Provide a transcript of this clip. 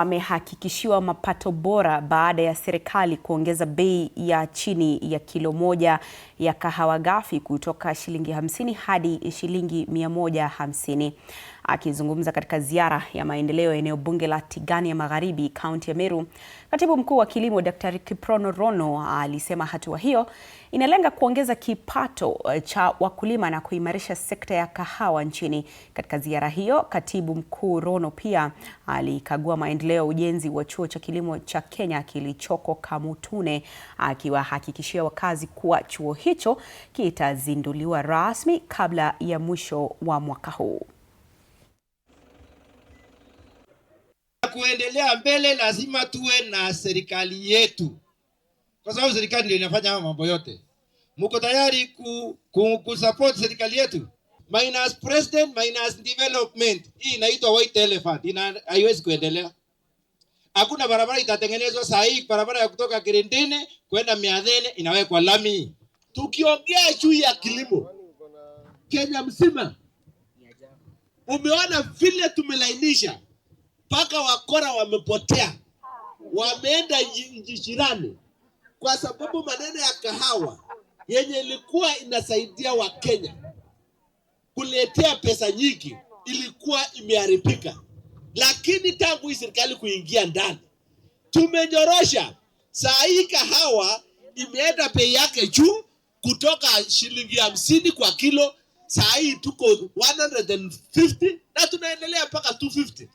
Amehakikishiwa mapato bora baada ya serikali kuongeza bei ya chini ya kilo moja ya kahawa ghafi kutoka shilingi 50 hadi shilingi 150. Akizungumza katika ziara ya maendeleo eneo bunge la Tigania Magharibi, kaunti ya Meru, Katibu Mkuu wa Kilimo Daktari Kiprono Rono alisema hatua hiyo inalenga kuongeza kipato cha wakulima na kuimarisha sekta ya kahawa nchini. Katika ziara hiyo, Katibu Mkuu Rono pia alikagua maendeleo ya ujenzi wa chuo cha kilimo cha Kenya kilichoko Kamutune, akiwahakikishia wakazi kuwa chuo hicho kitazinduliwa rasmi kabla ya mwisho wa mwaka huu. Kuendelea mbele lazima tuwe na serikali yetu, kwa sababu serikali ndio inafanya mambo yote. Mko tayari kusupport serikali yetu? Minus president, minus development, hii inaitwa white elephant, haiwezi kuendelea. Hakuna barabara itatengenezwa saa hii. Barabara ya kutoka Kirindini kwenda Miadhene inawekwa lami. Tukiongea juu ya kilimo Kenya mzima, umeona vile tumelainisha mpaka wakora wamepotea, wameenda nchi jirani, kwa sababu maneno ya kahawa yenye ilikuwa inasaidia wa Kenya kuletea pesa nyingi ilikuwa imeharibika. Lakini tangu hii serikali kuingia ndani, tumenyorosha. Saa hii kahawa imeenda bei yake juu kutoka shilingi 50 kwa kilo, saa hii tuko 150 na tunaendelea mpaka 250.